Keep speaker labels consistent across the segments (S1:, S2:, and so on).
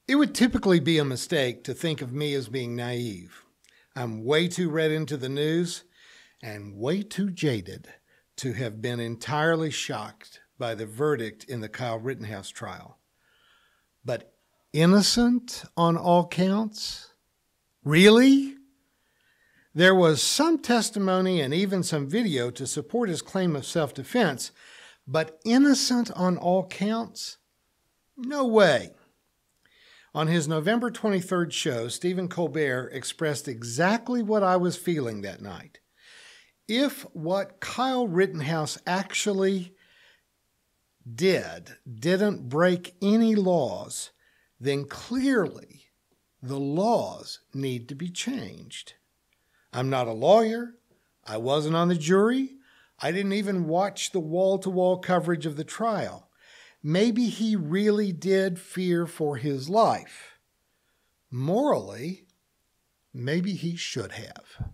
S1: It would typically be a mistake to think of me as being naive. I'm way too read into the news and way too jaded to have been entirely shocked by the verdict in the Kyle Rittenhouse trial. But innocent on all counts? Really? There was some testimony and even some video to support his claim of self-defense, but innocent on all counts? No way. On his November 23rd show, Stephen Colbert expressed exactly what I was feeling that night. If what Kyle Rittenhouse actually didn't break any laws, then clearly the laws need to be changed. I'm not a lawyer. I wasn't on the jury. I didn't even watch the wall-to-wall coverage of the trial. Maybe he really did fear for his life. Morally, maybe he should have.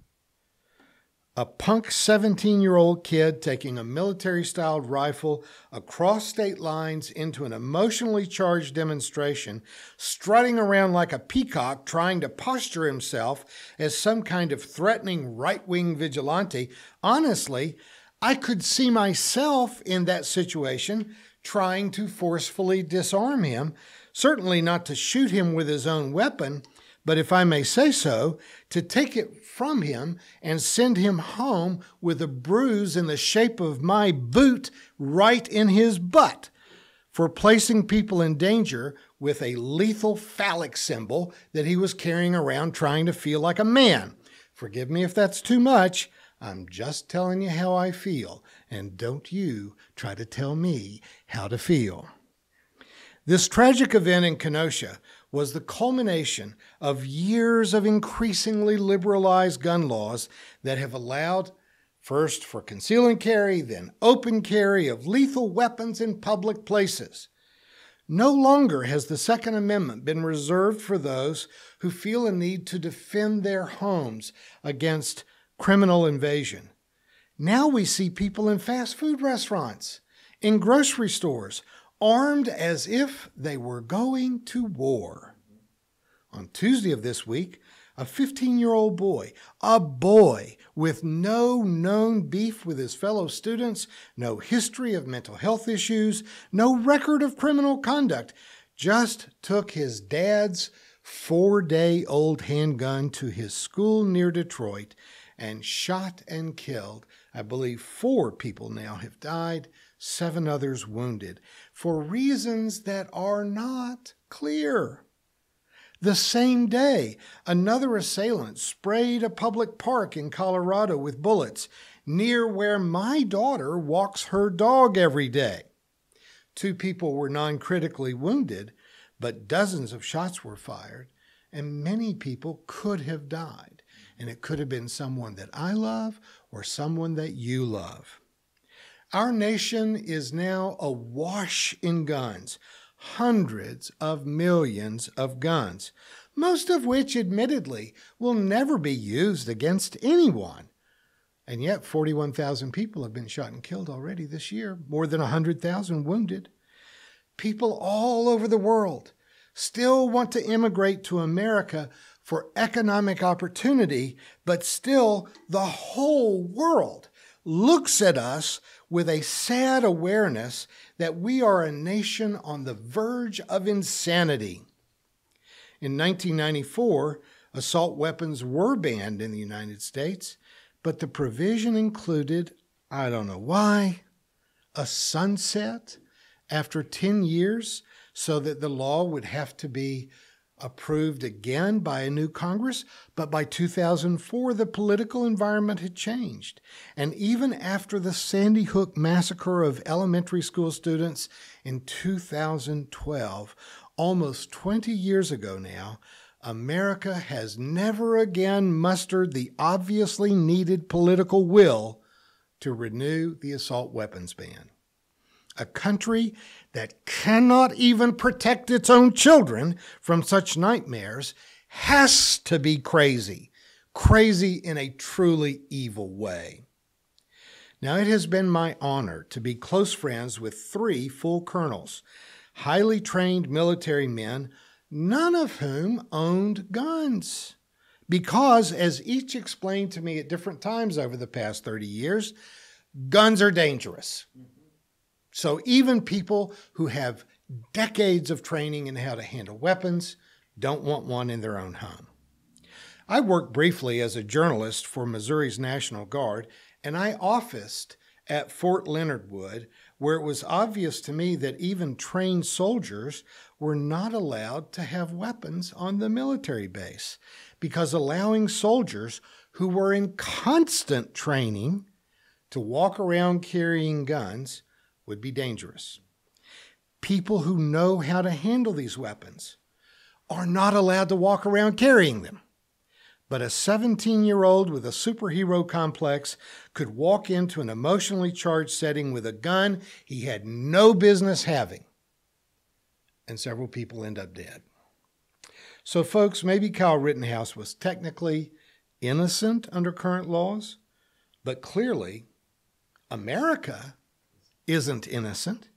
S1: A punk 17-year-old kid taking a military-styled rifle across state lines into an emotionally charged demonstration, strutting around like a peacock trying to posture himself as some kind of threatening right-wing vigilante. Honestly, I could see myself in that situation trying to forcefully disarm him, certainly not to shoot him with his own weapon, but if I may say so, to take it from him and send him home with a bruise in the shape of my boot right in his butt for placing people in danger with a lethal phallic symbol that he was carrying around trying to feel like a man. Forgive me if that's too much. I'm just telling you how I feel, and don't you try to tell me how to feel. This tragic event in Kenosha was the culmination of years of increasingly liberalized gun laws that have allowed, first for conceal and carry, then open carry of lethal weapons in public places. No longer has the Second Amendment been reserved for those who feel a need to defend their homes against criminal invasion. Now we see people in fast food restaurants, in grocery stores, armed as if they were going to war. On Tuesday of this week, a 15-year-old boy, a boy with no known beef with his fellow students, no history of mental health issues, no record of criminal conduct, just took his dad's 4-day-old handgun to his school near Detroit and shot and killed. I believe 4 people now have died, 7 others wounded, for reasons that are not clear. The same day, another assailant sprayed a public park in Colorado with bullets near where my daughter walks her dog every day. 2 people were non-critically wounded, but dozens of shots were fired, and many people could have died. And it could have been someone that I love or someone that you love. Our nation is now awash in guns, hundreds of millions of guns, most of which, admittedly, will never be used against anyone. And yet 41,000 people have been shot and killed already this year, more than 100,000 wounded. People all over the world still want to immigrate to America for economic opportunity, but still the whole world looks at us with a sad awareness that we are a nation on the verge of insanity. In 1994, assault weapons were banned in the United States, but the provision included, I don't know why, a sunset after 10 years so that the law would have to be approved again by a new Congress. But by 2004, the political environment had changed. And even after the Sandy Hook massacre of elementary school students in 2012, almost 20 years ago now, America has never again mustered the obviously needed political will to renew the assault weapons ban. A country that cannot even protect its own children from such nightmares has to be crazy, crazy in a truly evil way. Now, it has been my honor to be close friends with 3 full colonels, highly trained military men, none of whom owned guns. Because, as each explained to me at different times over the past 30 years, guns are dangerous. So even people who have decades of training in how to handle weapons don't want one in their own home. I worked briefly as a journalist for Missouri's National Guard, and I officed at Fort Leonard Wood, where it was obvious to me that even trained soldiers were not allowed to have weapons on the military base, because allowing soldiers who were in constant training to walk around carrying guns would be dangerous. People who know how to handle these weapons are not allowed to walk around carrying them. But a 17-year-old with a superhero complex could walk into an emotionally charged setting with a gun he had no business having. And several people end up dead. So folks, maybe Kyle Rittenhouse was technically innocent under current laws, but clearly America isn't innocent.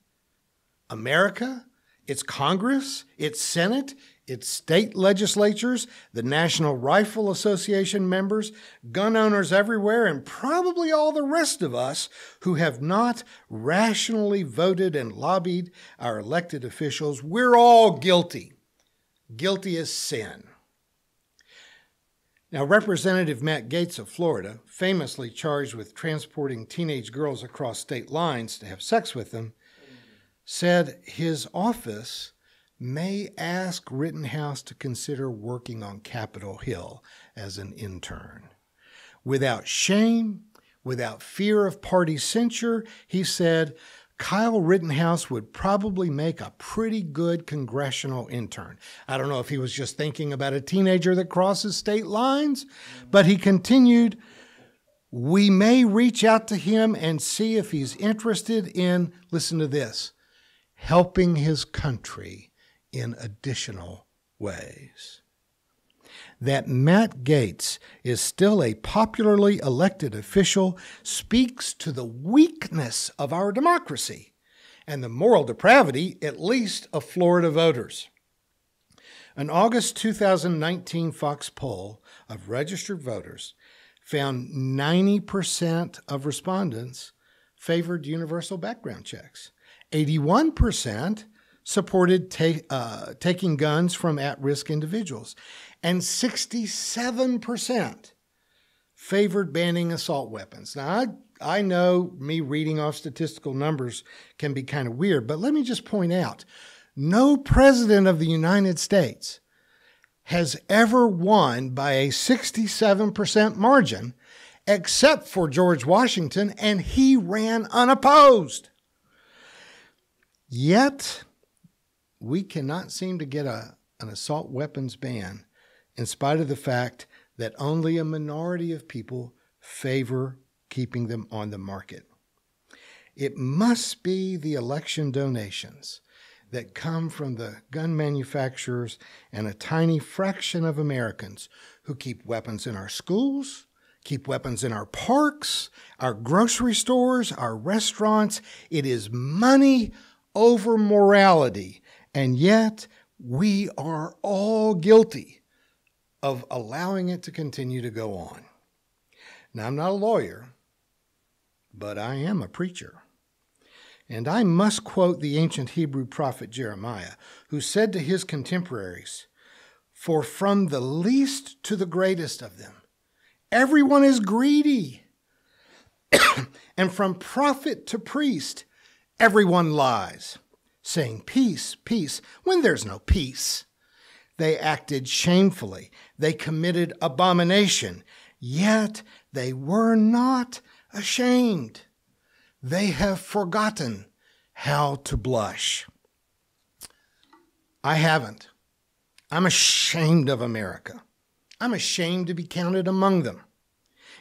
S1: America, its Congress, its Senate, its state legislatures, the National Rifle Association members, gun owners everywhere, and probably all the rest of us who have not rationally voted and lobbied our elected officials, we're all guilty. Guilty as sin. Now, Representative Matt Gaetz of Florida, famously charged with transporting teenage girls across state lines to have sex with them, said his office may ask Rittenhouse to consider working on Capitol Hill as an intern. Without shame, without fear of party censure, he said Kyle Rittenhouse would probably make a pretty good congressional intern. I don't know if he was just thinking about a teenager that crosses state lines, but he continued, we may reach out to him and see if he's interested in, listen to this, helping his country in additional ways. That Matt Gaetz is still a popularly elected official speaks to the weakness of our democracy and the moral depravity, at least, of Florida voters. An August 2019 Fox poll of registered voters found 90% of respondents favored universal background checks. 81% supported taking guns from at-risk individuals, and 67% favored banning assault weapons. Now, I know me reading off statistical numbers can be kind of weird, but let me just point out, no president of the United States has ever won by a 67% margin, except for George Washington, and he ran unopposed. Yet, we cannot seem to get an assault weapons ban in spite of the fact that only a minority of people favor keeping them on the market. It must be the election donations that come from the gun manufacturers and a tiny fraction of Americans who keep weapons in our schools, keep weapons in our parks, our grocery stores, our restaurants. It is money over morality. And yet, we are all guilty of allowing it to continue to go on. Now, I'm not a lawyer, but I am a preacher. And I must quote the ancient Hebrew prophet Jeremiah, who said to his contemporaries, "For from the least to the greatest of them, everyone is greedy. And from prophet to priest, everyone lies, saying, peace, peace, when there's no peace. They acted shamefully. They committed abomination, yet they were not ashamed. They have forgotten how to blush." I haven't. I'm ashamed of America. I'm ashamed to be counted among them.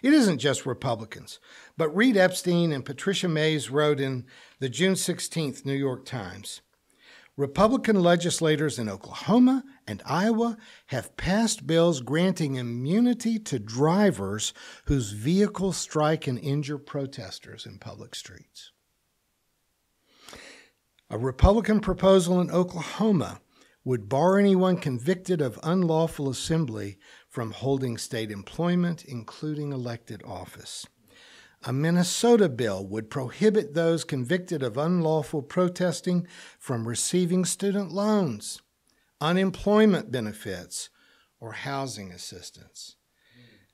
S1: It isn't just Republicans, but Reed Epstein and Patricia Mays wrote in the June 16th New York Times, Republican legislators in Oklahoma and Iowa have passed bills granting immunity to drivers whose vehicles strike and injure protesters in public streets. A Republican proposal in Oklahoma would bar anyone convicted of unlawful assembly from holding state employment, including elected office. A Minnesota bill would prohibit those convicted of unlawful protesting from receiving student loans, unemployment benefits, or housing assistance.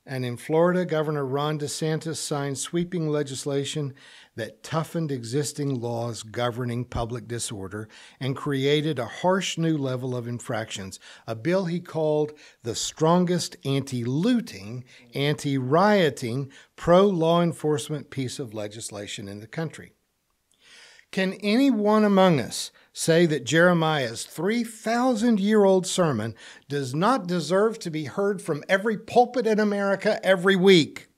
S1: And in Florida, Governor Ron DeSantis signed sweeping legislation that toughened existing laws governing public disorder and created a harsh new level of infractions, a bill he called the strongest anti-looting, anti-rioting, pro-law enforcement piece of legislation in the country. Can anyone among us say that Jeremiah's 3,000-year-old sermon does not deserve to be heard from every pulpit in America every week?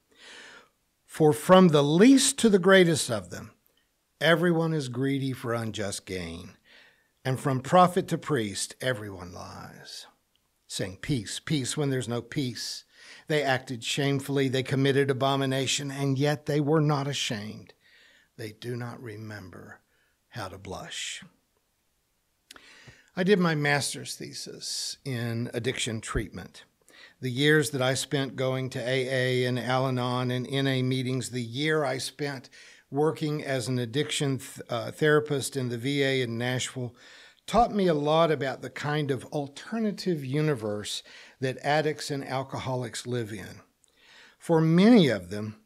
S1: For from the least to the greatest of them, everyone is greedy for unjust gain. And from prophet to priest, everyone lies, saying peace, peace when there's no peace. They acted shamefully, they committed abomination, and yet they were not ashamed. They do not remember how to blush. I did my master's thesis in addiction treatment. The years that I spent going to AA and Al-Anon and NA meetings, the year I spent working as an addiction therapist in the VA in Nashville, taught me a lot about the kind of alternative universe that addicts and alcoholics live in. For many of them,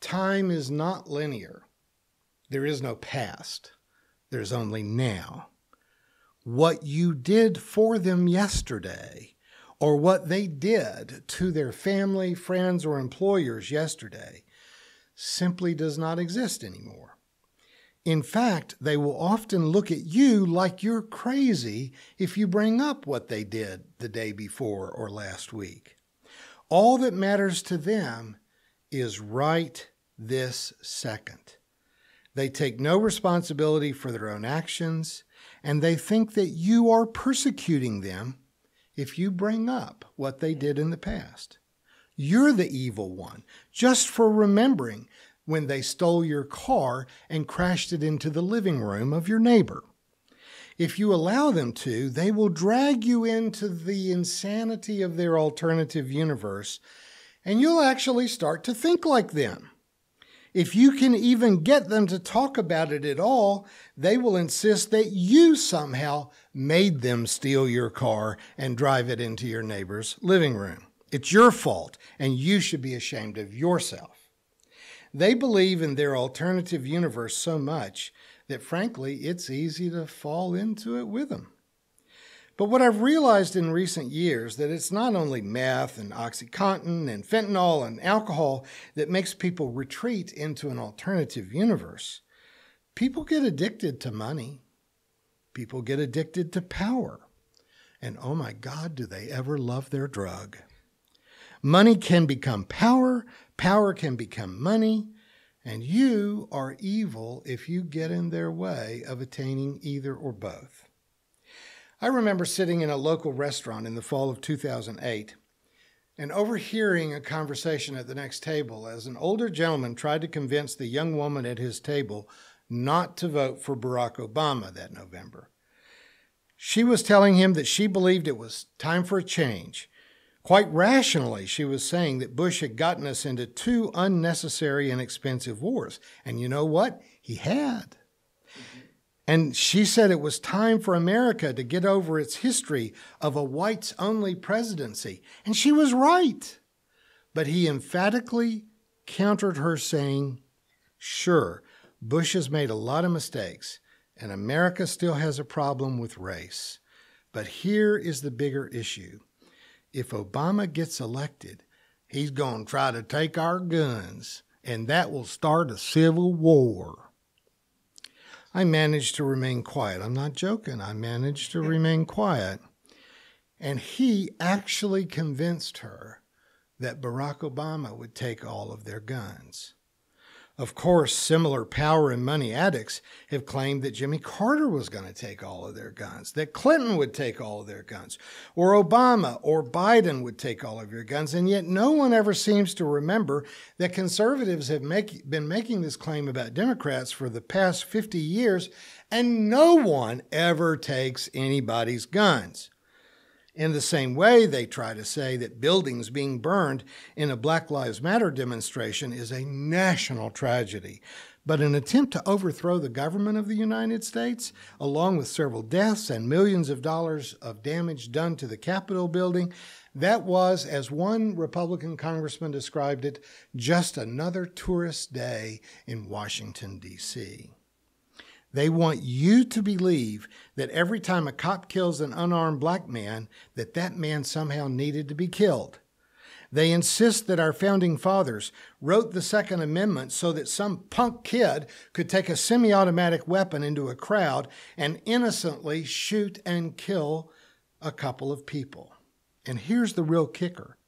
S1: time is not linear. There is no past. There's only now. What you did for them yesterday, or what they did to their family, friends, or employers yesterday, simply does not exist anymore. In fact, they will often look at you like you're crazy if you bring up what they did the day before or last week. All that matters to them is right this second. They take no responsibility for their own actions, and they think that you are persecuting them if you bring up what they did in the past. You're the evil one, just for remembering when they stole your car and crashed it into the living room of your neighbor. If you allow them to, they will drag you into the insanity of their alternative universe, and you'll actually start to think like them. If you can even get them to talk about it at all, they will insist that you somehow made them steal your car and drive it into your neighbor's living room. It's your fault, and you should be ashamed of yourself. They believe in their alternative universe so much that, frankly, it's easy to fall into it with them. But what I've realized in recent years that it's not only meth and OxyContin and fentanyl and alcohol that makes people retreat into an alternative universe. People get addicted to money. People get addicted to power. And oh my God, do they ever love their drug. Money can become power, power can become money, and you are evil if you get in their way of attaining either or both. I remember sitting in a local restaurant in the fall of 2008 and overhearing a conversation at the next table as an older gentleman tried to convince the young woman at his table not to vote for Barack Obama that November. She was telling him that she believed it was time for a change. Quite rationally, she was saying that Bush had gotten us into 2 unnecessary and expensive wars. And you know what? He had. And she said it was time for America to get over its history of a whites-only presidency. And she was right. But he emphatically countered her saying, sure, Bush has made a lot of mistakes, and America still has a problem with race. But here is the bigger issue. If Obama gets elected, he's going to try to take our guns, and that will start a civil war. I managed to remain quiet. I'm not joking. I managed to remain quiet. And he actually convinced her that Barack Obama would take all of their guns. Of course, similar power and money addicts have claimed that Jimmy Carter was going to take all of their guns, that Clinton would take all of their guns, or Obama or Biden would take all of your guns, and yet no one ever seems to remember that conservatives have been making this claim about Democrats for the past 50 years, and no one ever takes anybody's guns. In the same way, they try to say that buildings being burned in a Black Lives Matter demonstration is a national tragedy. But an attempt to overthrow the government of the United States, along with several deaths and millions of dollars of damage done to the Capitol building, that was, as one Republican congressman described it, just another tourist day in Washington, D.C. They want you to believe that every time a cop kills an unarmed black man, that that man somehow needed to be killed. They insist that our founding fathers wrote the Second Amendment so that some punk kid could take a semi-automatic weapon into a crowd and innocently shoot and kill a couple of people. And here's the real kicker.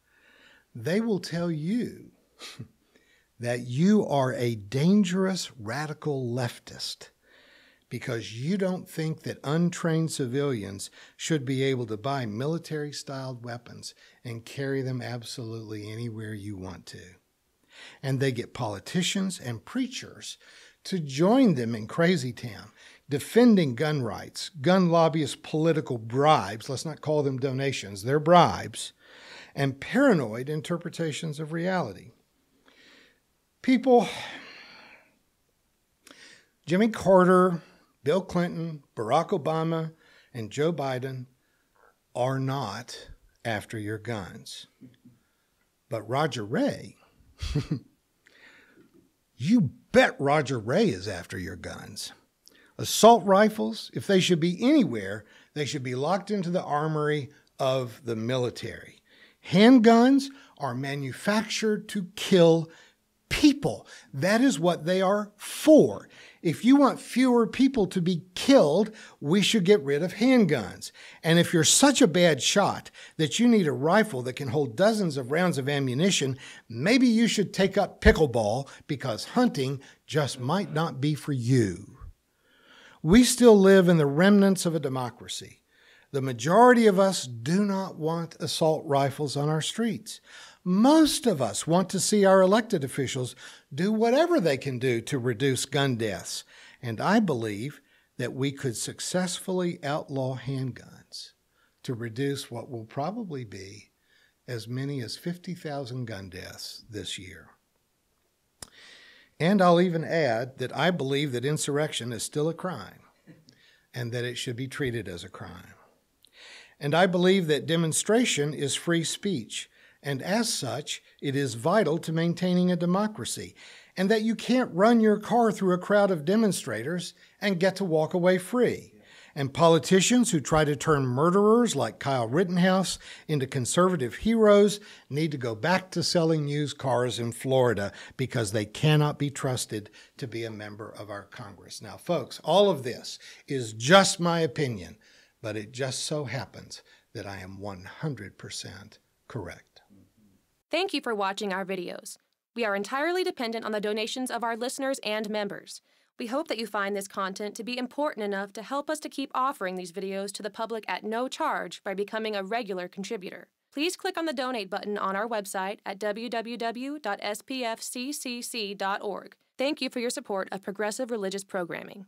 S1: They will tell you that you are a dangerous radical leftist because you don't think that untrained civilians should be able to buy military-styled weapons and carry them absolutely anywhere you want to. And they get politicians and preachers to join them in Crazy Town, defending gun rights, gun lobbyist political bribes, let's not call them donations, they're bribes, and paranoid interpretations of reality. People, Jimmy Carter, Bill Clinton, Barack Obama, and Joe Biden are not after your guns. But Roger Ray, you bet Roger Ray is after your guns. Assault rifles, if they should be anywhere, they should be locked into the armory of the military. Handguns are manufactured to kill people. That is what they are for. If you want fewer people to be killed, we should get rid of handguns. And if you're such a bad shot that you need a rifle that can hold dozens of rounds of ammunition, maybe you should take up pickleball because hunting just might not be for you. We still live in the remnants of a democracy. The majority of us do not want assault rifles on our streets. Most of us want to see our elected officials do whatever they can do to reduce gun deaths. And I believe that we could successfully outlaw handguns to reduce what will probably be as many as 50,000 gun deaths this year. And I'll even add that I believe that insurrection is still a crime and that it should be treated as a crime. And I believe that demonstration is free speech. And as such, it is vital to maintaining a democracy, and that you can't run your car through a crowd of demonstrators and get to walk away free. And politicians who try to turn murderers like Kyle Rittenhouse into conservative heroes need to go back to selling used cars in Florida because they cannot be trusted to be a member of our Congress. Now, folks, all of this is just my opinion, but it just so happens that I am 100% correct.
S2: Thank you for watching our videos. We are entirely dependent on the donations of our listeners and members. We hope that you find this content to be important enough to help us to keep offering these videos to the public at no charge by becoming a regular contributor. Please click on the donate button on our website at www.spfccc.org. Thank you for your support of progressive religious programming.